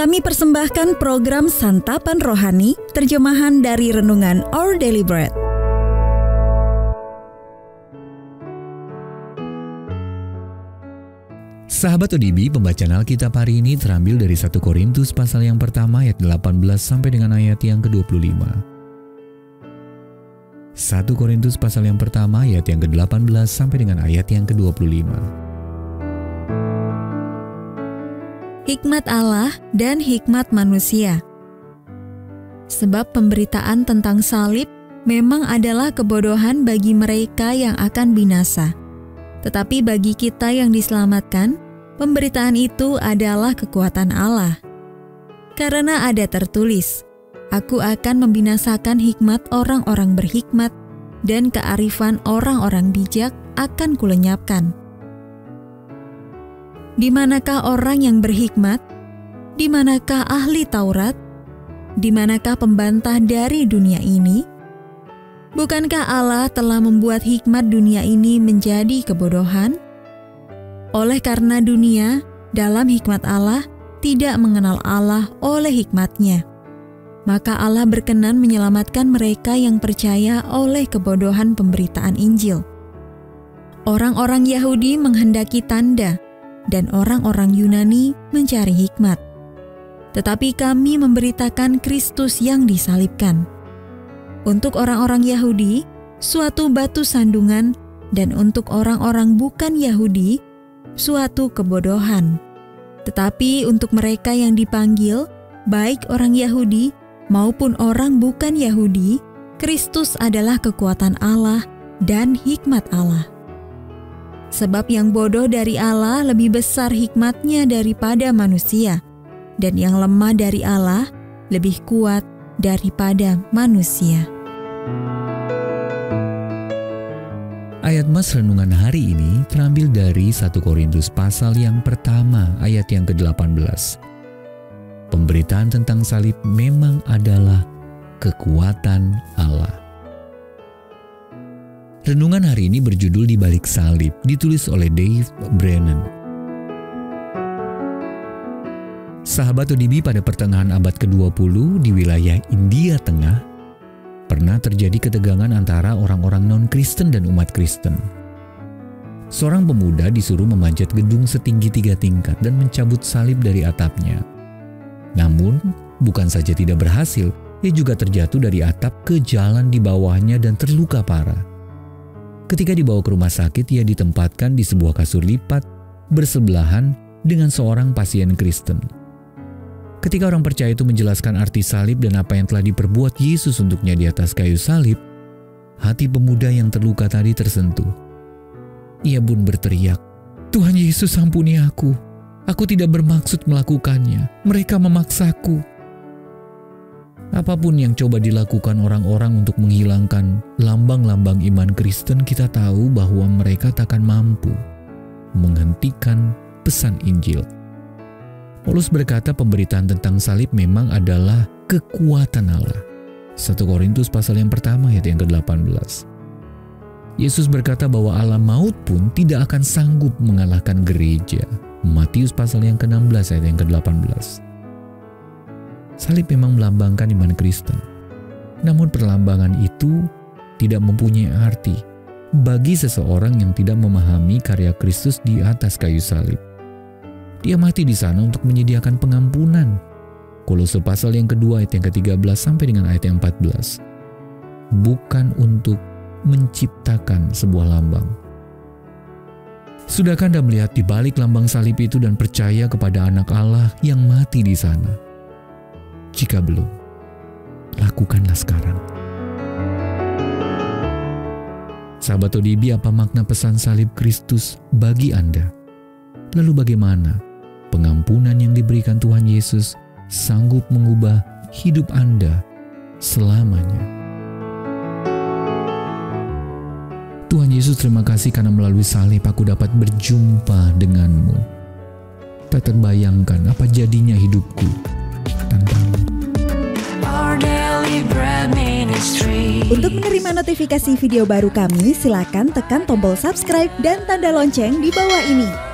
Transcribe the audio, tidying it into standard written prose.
Kami persembahkan program Santapan Rohani, terjemahan dari Renungan Our Daily Bread. Sahabat ODB, pembacaan Alkitab hari ini terambil dari 1 Korintus pasal yang pertama ayat 18 sampai dengan ayat yang ke-25. 1 Korintus pasal yang pertama ayat yang ke-18 sampai dengan ayat yang ke-25. Hikmat Allah dan hikmat manusia. Sebab pemberitaan tentang salib memang adalah kebodohan bagi mereka yang akan binasa. Tetapi bagi kita yang diselamatkan, pemberitaan itu adalah kekuatan Allah. Karena ada tertulis, "Aku akan membinasakan hikmat orang-orang berhikmat, dan kearifan orang-orang bijak akan kulenyapkan." Di manakah orang yang berhikmat? Di manakah ahli Taurat? Di manakah pembantah dari dunia ini? Bukankah Allah telah membuat hikmat dunia ini menjadi kebodohan? Oleh karena dunia, dalam hikmat Allah, tidak mengenal Allah oleh hikmatnya. Maka Allah berkenan menyelamatkan mereka yang percaya oleh kebodohan pemberitaan Injil. Orang-orang Yahudi menghendaki tanda, dan orang-orang Yunani mencari hikmat. Tetapi kami memberitakan Kristus yang disalibkan. Untuk orang-orang Yahudi, suatu batu sandungan, dan untuk orang-orang bukan Yahudi, suatu kebodohan. Tetapi untuk mereka yang dipanggil, baik orang Yahudi maupun orang bukan Yahudi, Kristus adalah kekuatan Allah dan hikmat Allah. Sebab yang bodoh dari Allah lebih besar hikmatnya daripada manusia, dan yang lemah dari Allah lebih kuat daripada manusia. Ayat mas renungan hari ini terambil dari 1 Korintus pasal yang pertama ayat yang ke-18. Pemberitaan tentang salib memang adalah kekuatan Allah. Renungan hari ini berjudul Di Balik Salib, ditulis oleh Dave Brennan. Sahabat ODB, pada pertengahan abad ke-20 di wilayah India Tengah, pernah terjadi ketegangan antara orang-orang non-Kristen dan umat Kristen. Seorang pemuda disuruh memanjat gedung setinggi 3 tingkat dan mencabut salib dari atapnya. Namun, bukan saja tidak berhasil, ia juga terjatuh dari atap ke jalan di bawahnya dan terluka parah. Ketika dibawa ke rumah sakit, ia ditempatkan di sebuah kasur lipat bersebelahan dengan seorang pasien Kristen. Ketika orang percaya itu menjelaskan arti salib dan apa yang telah diperbuat Yesus untuknya di atas kayu salib, hati pemuda yang terluka tadi tersentuh. Ia pun berteriak, "Tuhan Yesus, ampuni aku. Aku tidak bermaksud melakukannya. Mereka memaksaku." Apapun yang coba dilakukan orang-orang untuk menghilangkan lambang-lambang iman Kristen, kita tahu bahwa mereka takkan mampu menghentikan pesan Injil. Paulus berkata pemberitaan tentang salib memang adalah kekuatan Allah. 1 Korintus pasal yang pertama ayat yang ke-18. Yesus berkata bahwa alam maut pun tidak akan sanggup mengalahkan gereja. Matius pasal yang ke-16 ayat yang ke-18. Salib memang melambangkan iman Kristen. Namun perlambangan itu tidak mempunyai arti bagi seseorang yang tidak memahami karya Kristus di atas kayu salib. Dia mati di sana untuk menyediakan pengampunan. Kolose pasal yang kedua ayat yang ke-13 sampai dengan ayat yang 14. Bukan untuk menciptakan sebuah lambang. Sudahkah Anda melihat di balik lambang salib itu dan percaya kepada anak Allah yang mati di sana? Jika belum, lakukanlah sekarang. Sahabat ODB, apa makna pesan salib Kristus bagi Anda? Lalu bagaimana pengampunan yang diberikan Tuhan Yesus sanggup mengubah hidup Anda selamanya? Tuhan Yesus, terima kasih karena melalui salib aku dapat berjumpa denganmu. Tak terbayangkan apa jadinya hidupku tanpamu. Untuk menerima notifikasi video baru kami, silakan tekan tombol subscribe dan tanda lonceng di bawah ini.